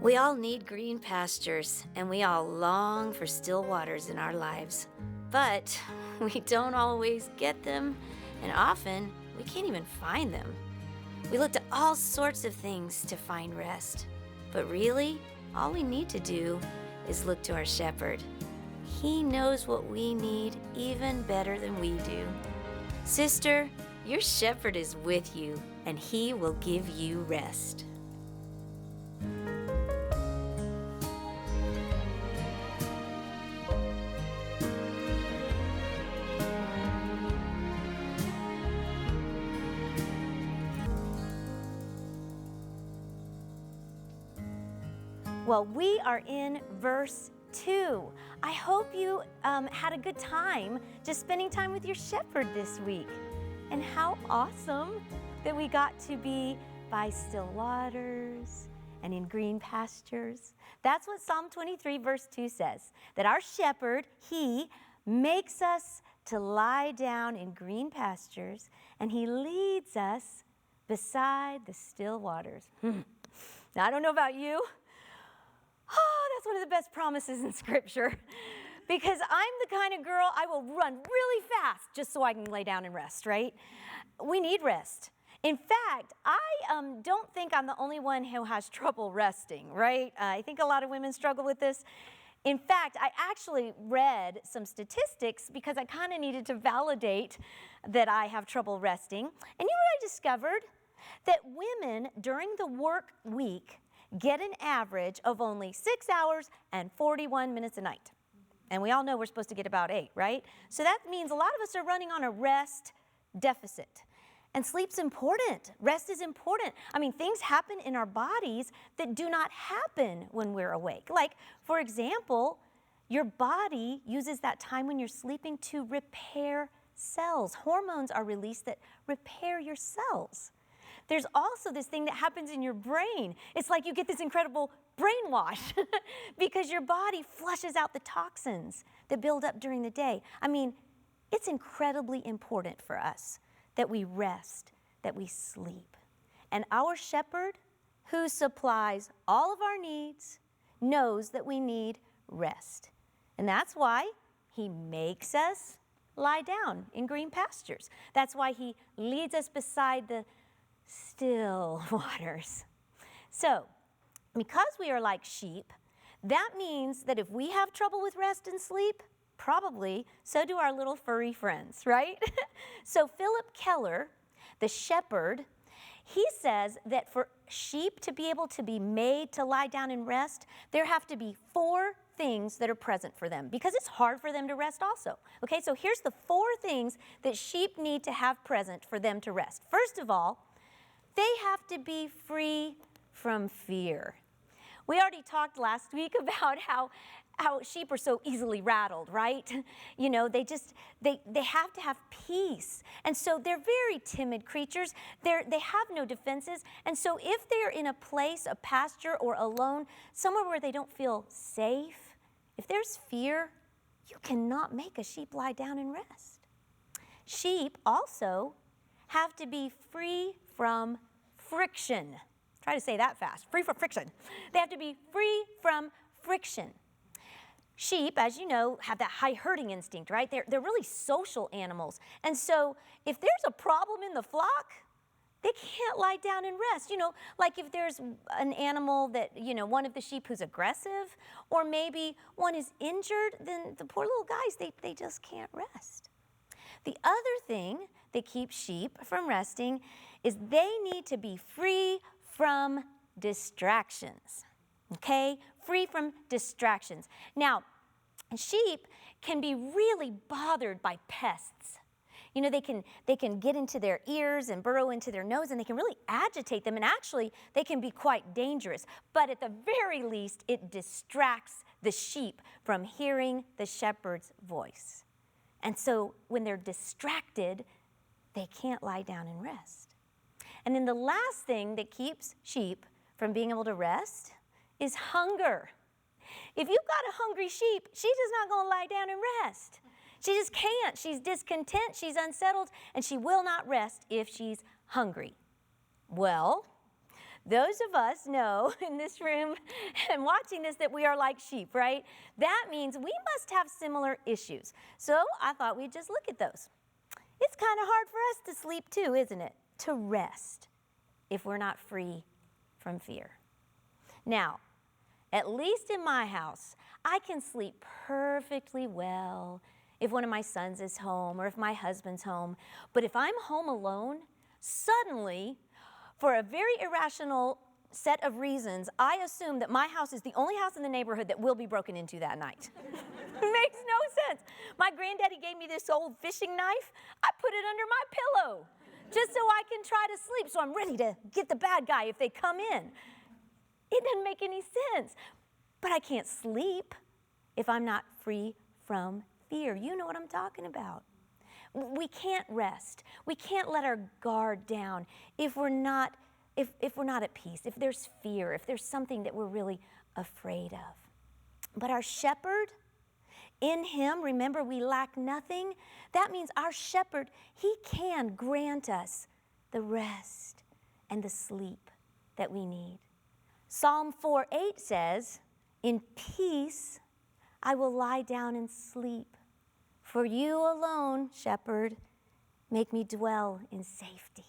We all need green pastures, and we all long for still waters in our lives. But we don't always get them, and often we can't even find them. We look to all sorts of things to find rest. But really, all we need to do is look to our shepherd. He knows what we need even better than we do. Sister, your shepherd is with you, and he will give you rest. Well, we are in verse 2. I hope you had a good time just spending time with your shepherd this week. And how awesome that we got to be by still waters and in green pastures. That's what Psalm 23 verse 2 says, that our shepherd, he makes us to lie down in green pastures, and he leads us beside the still waters. Now, I don't know about you. Oh, that's one of the best promises in Scripture, because I'm the kind of girl, I will run really fast just so I can lay down and rest, right? We need rest. In fact, I don't think I'm the only one who has trouble resting, right? I think a lot of women struggle with this. In fact, I actually read some statistics because I kind of needed to validate that I have trouble resting. And you know what I discovered? That women during the work week get an average of only 6 hours and 41 minutes a night. And we all know we're supposed to get about 8, right? So that means a lot of us are running on a rest deficit. And sleep's important. Rest is important. I mean, things happen in our bodies that do not happen when we're awake. Like, for example, your body uses that time when you're sleeping to repair cells. Hormones are released that repair your cells. There's also this thing that happens in your brain. It's like you get this incredible brainwash because your body flushes out the toxins that build up during the day. I mean, it's incredibly important for us that we rest, that we sleep. And our shepherd, who supplies all of our needs, knows that we need rest. And that's why he makes us lie down in green pastures. That's why he leads us beside the still waters. So, because we are like sheep, that means that if we have trouble with rest and sleep, probably so do our little furry friends, right? So Philip Keller, the shepherd, he says that for sheep to be able to be made to lie down and rest, there have to be 4 things that are present for them, because it's hard for them to rest also. Okay, so here's the 4 things that sheep need to have present for them to rest. First of all, they have to be free from fear. We already talked last week about how sheep are so easily rattled, right? You know, they have to have peace. And so they're very timid creatures. They have no defenses. And so if they're in a place, a pasture, or alone, somewhere where they don't feel safe, if there's fear, you cannot make a sheep lie down and rest. Sheep also have to be free from friction. Try to say that fast. Free from friction. They have to be free from friction. Sheep, as you know, have that high herding instinct, right? They're really social animals. And so if there's a problem in the flock, they can't lie down and rest. You know, like if there's an animal that, you know, one of the sheep who's aggressive, or maybe one is injured, then the poor little guys, they just can't rest. The other thing that keeps sheep from resting is they need to be free from distractions, okay? Free from distractions. Now, sheep can be really bothered by pests. You know, they can get into their ears and burrow into their nose, and they can really agitate them, and actually they can be quite dangerous. But at the very least, it distracts the sheep from hearing the shepherd's voice. And so when they're distracted, they can't lie down and rest. And then the last thing that keeps sheep from being able to rest is hunger. If you've got a hungry sheep, she's just not going to lie down and rest. She just can't. She's discontent, she's unsettled, and she will not rest if she's hungry. Well, Those of us know in this room and watching this that we are like sheep, right? That means we must have similar issues. So I thought we'd just look at those. It's kind of hard for us to sleep too, isn't it? To rest if we're not free from fear. Now, at least in my house, I can sleep perfectly well if one of my sons is home or if my husband's home. But if I'm home alone, suddenly, for a very irrational set of reasons, I assume that my house is the only house in the neighborhood that will be broken into that night. It makes no sense. My granddaddy gave me this old fishing knife. I put it under my pillow just so I can try to sleep, so I'm ready to get the bad guy if they come in. It doesn't make any sense. But I can't sleep if I'm not free from fear. You know what I'm talking about. We can't rest. We can't let our guard down if we're not at peace, if there's fear, if there's something that we're really afraid of. But our shepherd, in him, remember, we lack nothing. That means our shepherd, he can grant us the rest and the sleep that we need. Psalm 4:8 says, "In peace I will lie down and sleep. For you alone, shepherd, make me dwell in safety."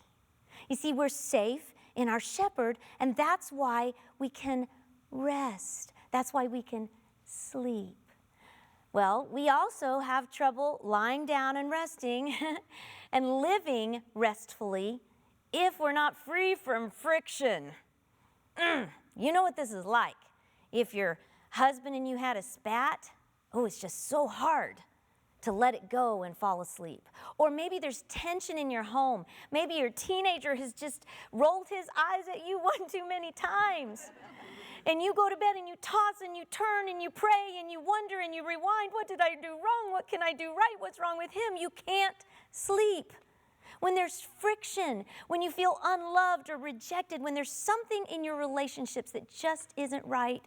You see, we're safe in our shepherd, and that's why we can rest. That's why we can sleep. Well, we also have trouble lying down and resting and living restfully if we're not free from friction. You know what this is like. If your husband and you had a spat, it's just so hard to let it go and fall asleep. Or maybe there's tension in your home. Maybe your teenager has just rolled his eyes at you one too many times. And you go to bed and you toss and you turn and you pray and you wonder and you rewind. What did I do wrong? What can I do right? What's wrong with him? You can't sleep. When there's friction, when you feel unloved or rejected, when there's something in your relationships that just isn't right,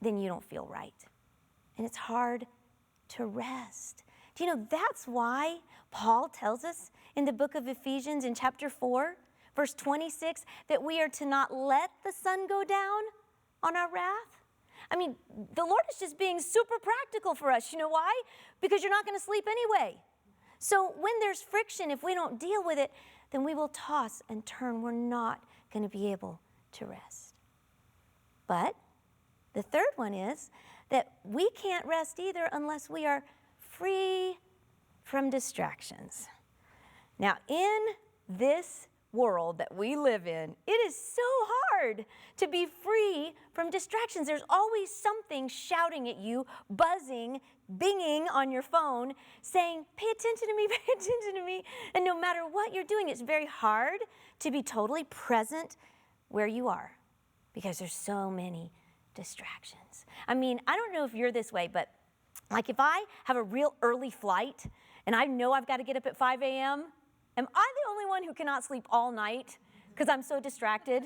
then you don't feel right. And it's hard to rest. Do you know that's why Paul tells us in the book of Ephesians in chapter 4, verse 26, that we are to not let the sun go down on our wrath? I mean, the Lord is just being super practical for us. You know why? Because you're not going to sleep anyway. So when there's friction, if we don't deal with it, then we will toss and turn. We're not going to be able to rest. But the third one is that we can't rest either unless we are free from distractions. Now, in this world that we live in, it is so hard to be free from distractions. There's always something shouting at you, buzzing, binging on your phone, saying, pay attention to me, pay attention to me. And no matter what you're doing, it's very hard to be totally present where you are because there's so many distractions. I mean, I don't know if you're this way, but like if I have a real early flight and I know I've got to get up at 5 a.m., am I the only one who cannot sleep all night because I'm so distracted,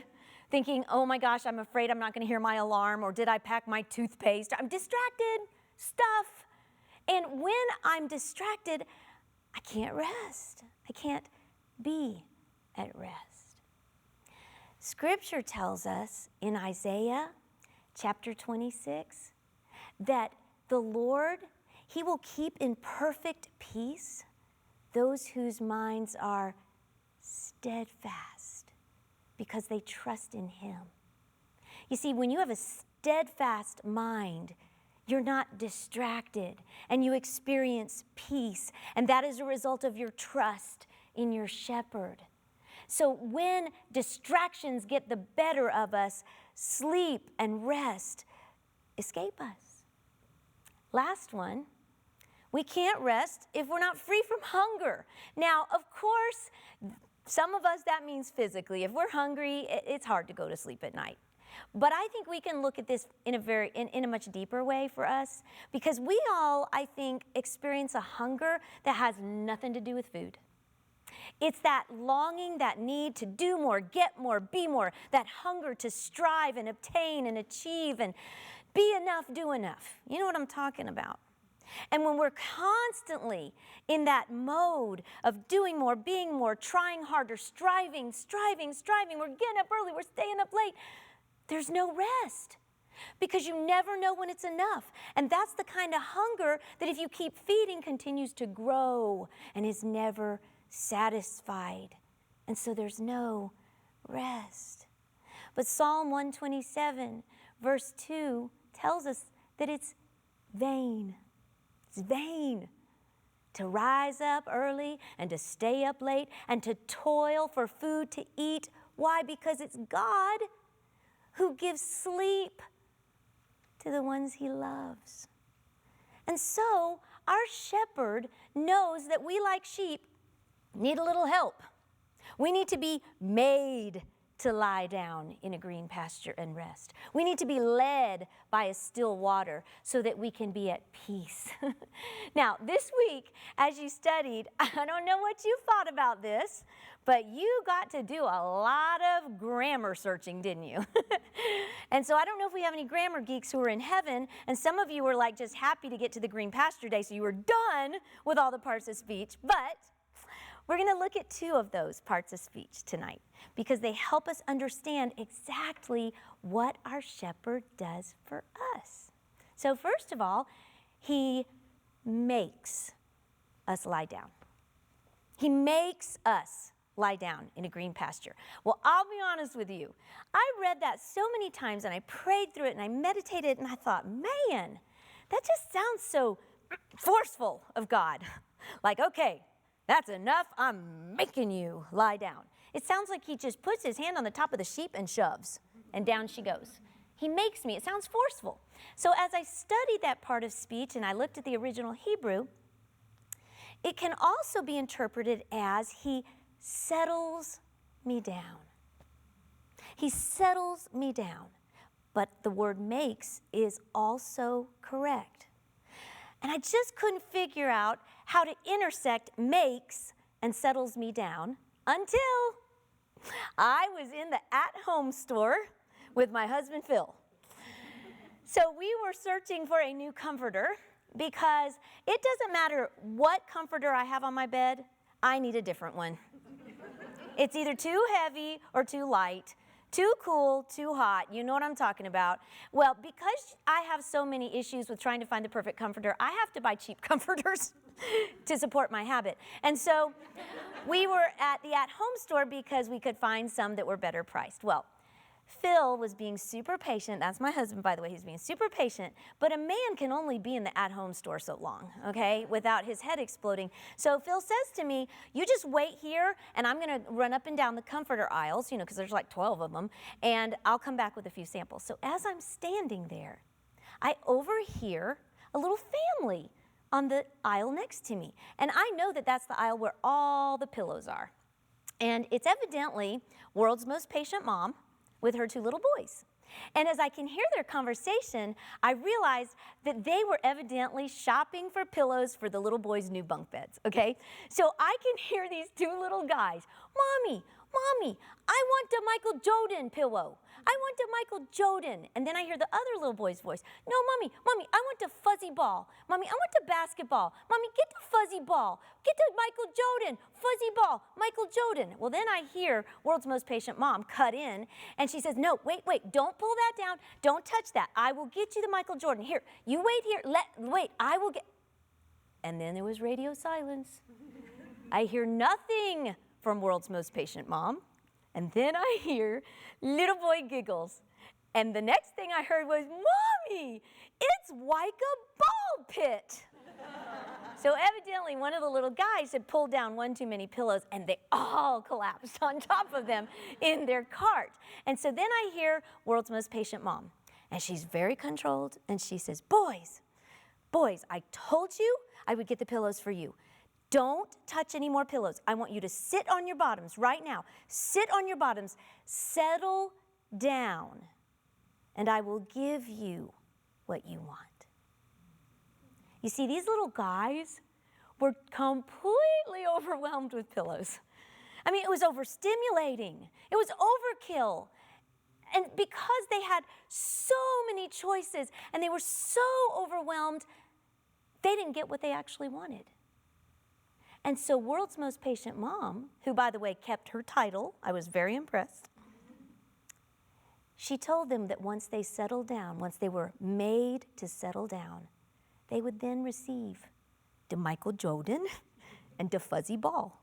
thinking, oh my gosh, I'm afraid I'm not going to hear my alarm, or did I pack my toothpaste? I'm distracted, stuff. And when I'm distracted, I can't rest. I can't be at rest. Scripture tells us in Isaiah chapter 26 that the Lord, He will keep in perfect peace those whose minds are steadfast because they trust in Him. You see, when you have a steadfast mind, you're not distracted and you experience peace. And that is a result of your trust in your shepherd. So when distractions get the better of us, sleep and rest escape us. Last one, we can't rest if we're not free from hunger. Now, of course, some of us, that means physically. If we're hungry, it's hard to go to sleep at night. But I think we can look at this in a much deeper way for us, because we all, I think, experience a hunger that has nothing to do with food. It's that longing, that need to do more, get more, be more, that hunger to strive and obtain and achieve and be enough, do enough. You know what I'm talking about. And when we're constantly in that mode of doing more, being more, trying harder, striving, we're getting up early, we're staying up late, there's no rest because you never know when it's enough. And that's the kind of hunger that if you keep feeding continues to grow and is never satisfied. And so there's no rest. But Psalm 127 verse 2 tells us that it's vain. It's vain to rise up early and to stay up late and to toil for food to eat. Why? Because it's God who gives sleep to the ones he loves. And so our shepherd knows that we, like sheep, need a little help. We need to be made to lie down in a green pasture and rest. We need to be led by a still water so that we can be at peace. Now, this week, as you studied, I don't know what you thought about this, but you got to do a lot of grammar searching, didn't you? And so I don't know if we have any grammar geeks who are in heaven, and some of you were like just happy to get to the green pasture day, so you were done with all the parts of speech, but we're going to look at two of those parts of speech tonight because they help us understand exactly what our shepherd does for us. So first of all, he makes us lie down. He makes us lie down in a green pasture. Well, I'll be honest with you. I read that so many times and I prayed through it and I meditated and I thought, man, that just sounds so forceful of God. Like, okay, that's enough. I'm making you lie down. It sounds like he just puts his hand on the top of the sheep and shoves, and down she goes. He makes me. It sounds forceful. So as I studied that part of speech and I looked at the original Hebrew, it can also be interpreted as he settles me down. He settles me down. But the word makes is also correct. And I just couldn't figure out how to intersect makes and settles me down until I was in the at-home store with my husband, Phil. So we were searching for a new comforter because it doesn't matter what comforter I have on my bed, I need a different one. It's either too heavy or too light. Too cool, too hot, you know what I'm talking about. Well, because I have so many issues with trying to find the perfect comforter, I have to buy cheap comforters to support my habit. And so we were at the at-home store because we could find some that were better priced. Well, Phil was being super patient. That's my husband, by the way. He's being super patient. But a man can only be in the at-home store so long, okay, without his head exploding. So Phil says to me, you just wait here, and I'm going to run up and down the comforter aisles, you know, because there's like 12 of them, and I'll come back with a few samples. So as I'm standing there, I overhear a little family on the aisle next to me. And I know that that's the aisle where all the pillows are. And it's evidently World's Most Patient Mom with her two little boys. And as I can hear their conversation, I realized that they were evidently shopping for pillows for the little boys' new bunk beds, okay? So I can hear these two little guys, Mommy, I want the Michael Jordan pillow. I want the Michael Jordan. And then I hear the other little boy's voice. No, Mommy, I want the fuzzy ball. Mommy, I want the basketball. Mommy, get the fuzzy ball. Get the Michael Jordan, fuzzy ball, Michael Jordan. Well, then I hear World's Most Patient Mom cut in, and she says, no, wait, don't pull that down. Don't touch that. I will get you the Michael Jordan. Here, you wait here. Wait, I will get. And then there was radio silence. I hear nothing from World's Most Patient Mom. And then I hear little boy giggles. And the next thing I heard was, Mommy, it's like a ball pit. So evidently one of the little guys had pulled down one too many pillows and they all collapsed on top of them in their cart. And so then I hear World's Most Patient Mom. And she's very controlled and she says, boys, I told you I would get the pillows for you. Don't touch any more pillows. I want you to sit on your bottoms right now. Sit on your bottoms. Settle down, and I will give you what you want. You see, these little guys were completely overwhelmed with pillows. I mean, it was overstimulating. It was overkill. And because they had so many choices and they were so overwhelmed, they didn't get what they actually wanted. And so World's Most Patient Mom, who, by the way, kept her title, I was very impressed, she told them that once they settled down, once they were made to settle down, they would then receive the Michael Jordan and the fuzzy ball.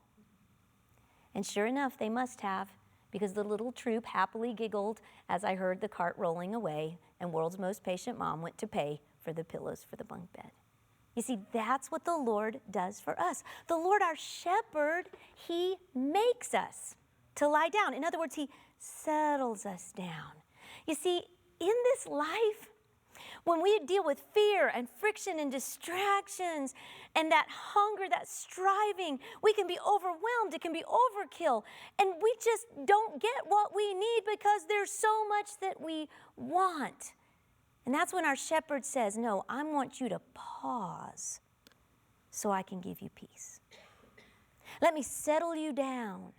And sure enough, they must have, because the little troop happily giggled as I heard the cart rolling away, and World's Most Patient Mom went to pay for the pillows for the bunk bed. You see, that's what the Lord does for us. The Lord, our shepherd, he makes us to lie down. In other words, he settles us down. You see, in this life, when we deal with fear and friction and distractions and that hunger, that striving, we can be overwhelmed. It can be overkill. And we just don't get what we need because there's so much that we want. And that's when our shepherd says, no, I want you to pause so I can give you peace. Let me settle you down.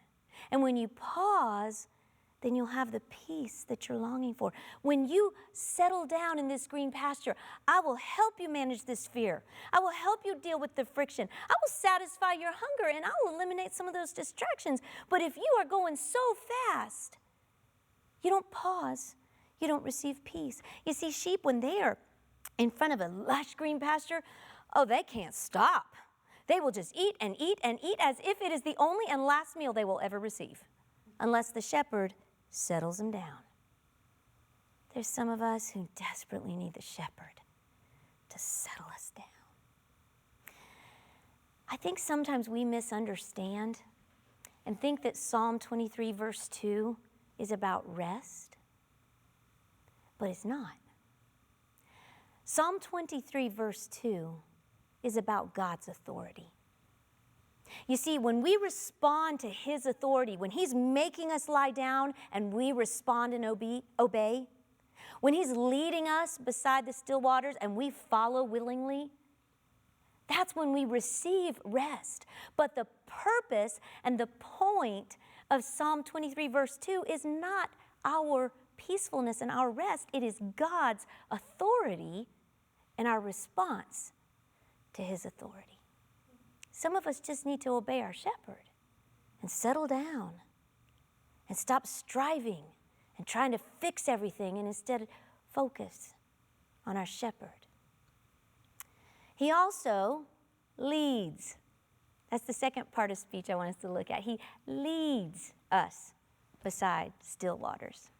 And when you pause, then you'll have the peace that you're longing for. When you settle down in this green pasture, I will help you manage this fear. I will help you deal with the friction. I will satisfy your hunger, and I will eliminate some of those distractions. But if you are going so fast, you don't pause, you don't receive peace. You see, sheep, when they are in front of a lush green pasture, oh, they can't stop. They will just eat and eat and eat as if it is the only and last meal they will ever receive, unless the shepherd settles them down. There's some of us who desperately need the shepherd to settle us down. I think sometimes we misunderstand and think that Psalm 23 verse 2 is about rest, but it's not. Psalm 23 verse 2 is about God's authority. You see, when we respond to his authority, when he's making us lie down and we respond and obey, when he's leading us beside the still waters and we follow willingly, that's when we receive rest. But the purpose and the point of Psalm 23 verse 2 is not our peacefulness and our rest. It is God's authority and our response to his authority. Some of us just need to obey our shepherd and settle down and stop striving and trying to fix everything and instead focus on our shepherd. He also leads. That's the second part of speech I want us to look at. He leads us beside still waters.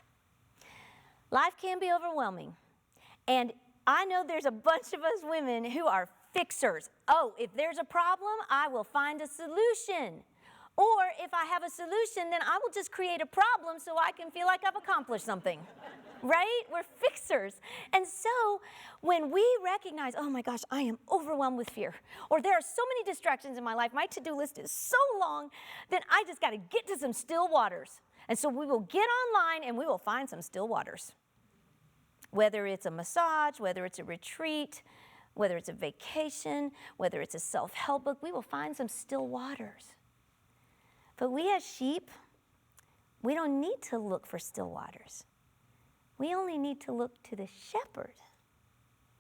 Life can be overwhelming. And I know there's a bunch of us women who are fixers. Oh, if there's a problem, I will find a solution. Or if I have a solution, then I will just create a problem so I can feel like I've accomplished something. Right? We're fixers. And so when we recognize, oh my gosh, I am overwhelmed with fear, or there are so many distractions in my life, my to-do list is so long, then I just got to get to some still waters. And so we will get online and we will find some still waters. Whether it's a massage, whether it's a retreat, whether it's a vacation, whether it's a self-help book, we will find some still waters. But we as sheep, we don't need to look for still waters. We only need to look to the shepherd,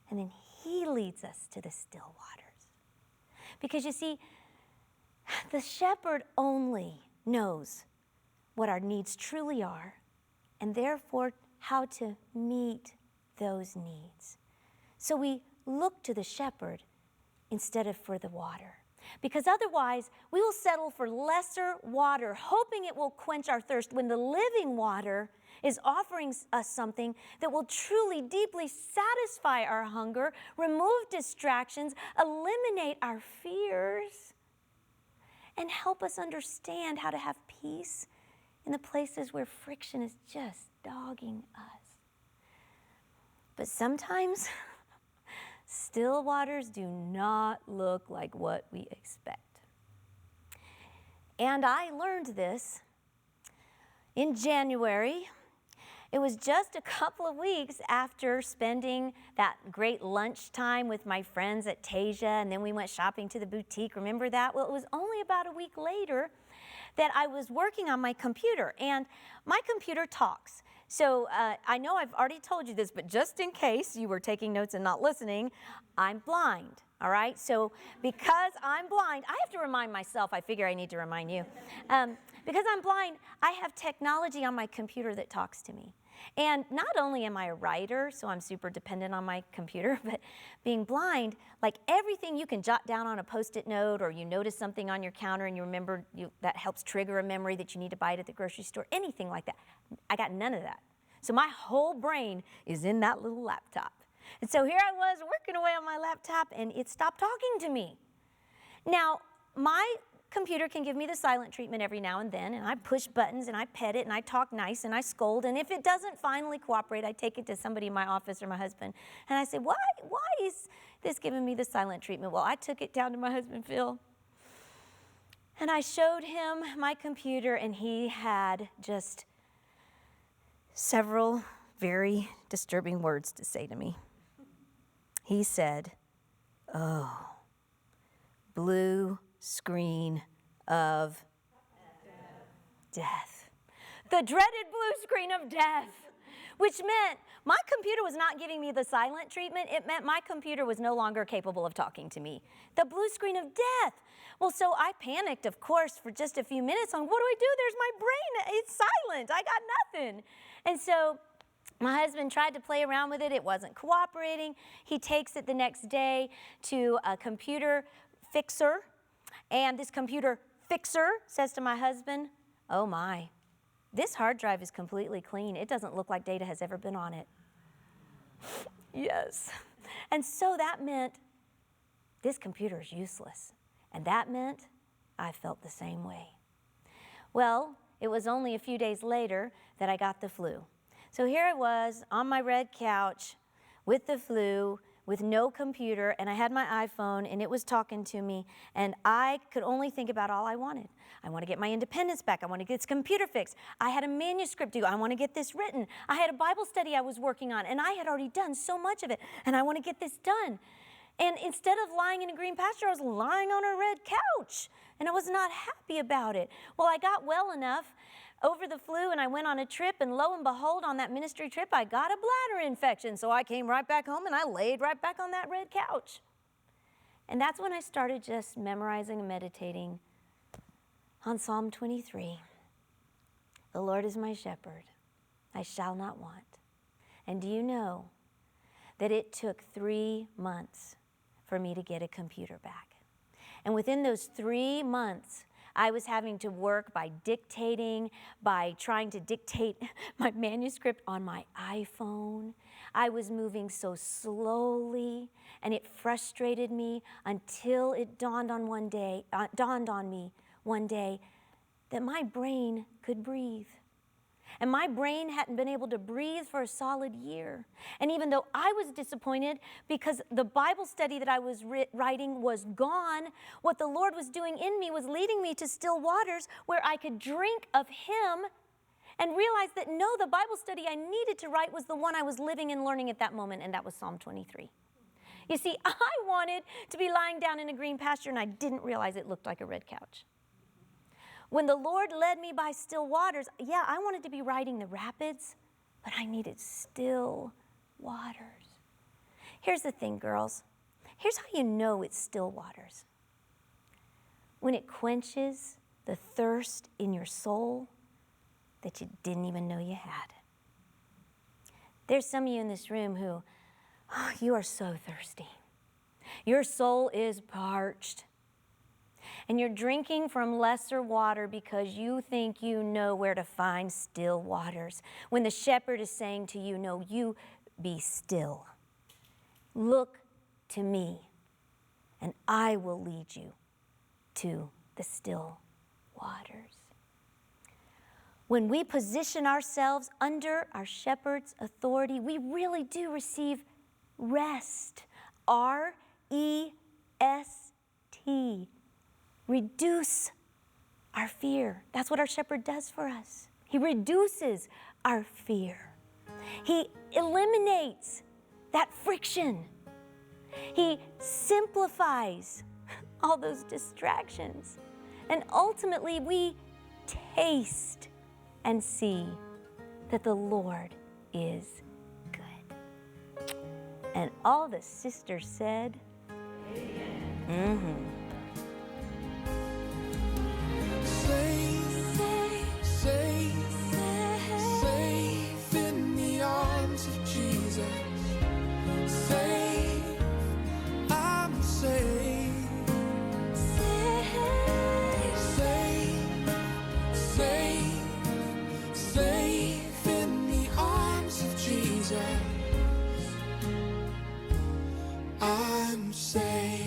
and then he leads us to the still waters. Because you see, the shepherd only knows what our needs truly are, and therefore how to meet those needs. So we look to the shepherd instead of for the water. Because otherwise, we will settle for lesser water, hoping it will quench our thirst, when the living water is offering us something that will truly, deeply satisfy our hunger, remove distractions, eliminate our fears, and help us understand how to have peace in the places where friction is just dogging us. But sometimes, still waters do not look like what we expect. And I learned this in January. It was just a couple of weeks after spending that great lunchtime with my friends at Tasia, and then we went shopping to the boutique. Remember that? Well, it was only about a week later that I was working on my computer, and my computer talks. So I know I've already told you this, but just in case you were taking notes and not listening, I'm blind. all right? So because I'm blind, I have to remind myself, I figure I need to remind you. Because I'm blind, I have technology on my computer that talks to me. And not only am I a writer, so I'm super dependent on my computer, but being blind, like everything you can jot down on a Post-it note, or you notice something on your counter and you remember that helps trigger a memory that you need to buy it at the grocery store, anything like that. I got none of that. So my whole brain is in that little laptop. And so here I was working away on my laptop and it stopped talking to me. Now, my computer can give me the silent treatment every now and then, and I push buttons and I pet it and I talk nice and I scold, and if it doesn't finally cooperate, I take it to somebody in my office or my husband and I say, why is this giving me the silent treatment? Well, I took it down to my husband, Phil, and I showed him my computer, and he had just several very disturbing words to say to me. He said, "Oh, blue screen of death. The dreaded blue screen of death," which meant my computer was not giving me the silent treatment. It meant my computer was no longer capable of talking to me. The blue screen of death. Well, so I panicked, of course, for just a few minutes on what do I do? There's my brain. It's silent. I got nothing. And so my husband tried to play around with it. It wasn't cooperating. He takes it the next day to a computer fixer, and this computer fixer says to my husband, "Oh my, this hard drive is completely clean. It doesn't look like data has ever been on it." Yes. And so that meant this computer is useless. And that meant I felt the same way. Well, it was only a few days later that I got the flu. So here I was on my red couch with the flu, with no computer, and I had my iPhone, and it was talking to me, and I could only think about all I wanted. I want to get my independence back. I want to get this computer fixed. I had a manuscript due. I want to get this written. I had a Bible study I was working on, and I had already done so much of it, and I want to get this done. And instead of lying in a green pasture, I was lying on a red couch, and I was not happy about it. Well, I got well enough over the flu, and I went on a trip, and lo and behold, on that ministry trip, I got a bladder infection. So I came right back home, and I laid right back on that red couch. And that's when I started just memorizing and meditating on Psalm 23. The Lord is my shepherd. I shall not want. And do you know that it took 3 months for me to get a computer back? And within those 3 months, I was having to work by dictating, by trying to dictate my manuscript on my iPhone. I was moving so slowly, and it frustrated me until it dawned on me one day that my brain could breathe. And my brain hadn't been able to breathe for a solid year. And even though I was disappointed because the Bible study that I was writing was gone, what the Lord was doing in me was leading me to still waters where I could drink of Him and realize that no, the Bible study I needed to write was the one I was living and learning at that moment, and that was Psalm 23. You see, I wanted to be lying down in a green pasture, and I didn't realize it looked like a red couch. When the Lord led me by still waters, yeah, I wanted to be riding the rapids, but I needed still waters. Here's the thing, girls. Here's how you know it's still waters. When it quenches the thirst in your soul that you didn't even know you had. There's some of you in this room who, you are so thirsty. Your soul is parched. And you're drinking from lesser water because you think you know where to find still waters. When the shepherd is saying to you, no, you be still. Look to me, and I will lead you to the still waters. When we position ourselves under our shepherd's authority, we really do receive rest. R-E-S-T. Reduce our fear. That's what our shepherd does for us. He reduces our fear. He eliminates that friction. He simplifies all those distractions. And ultimately, we taste and see that the Lord is good. And all the sisters said, Mm-hmm. Safe in the arms of Jesus. Safe, I'm safe. Safe in the arms of Jesus. I'm safe.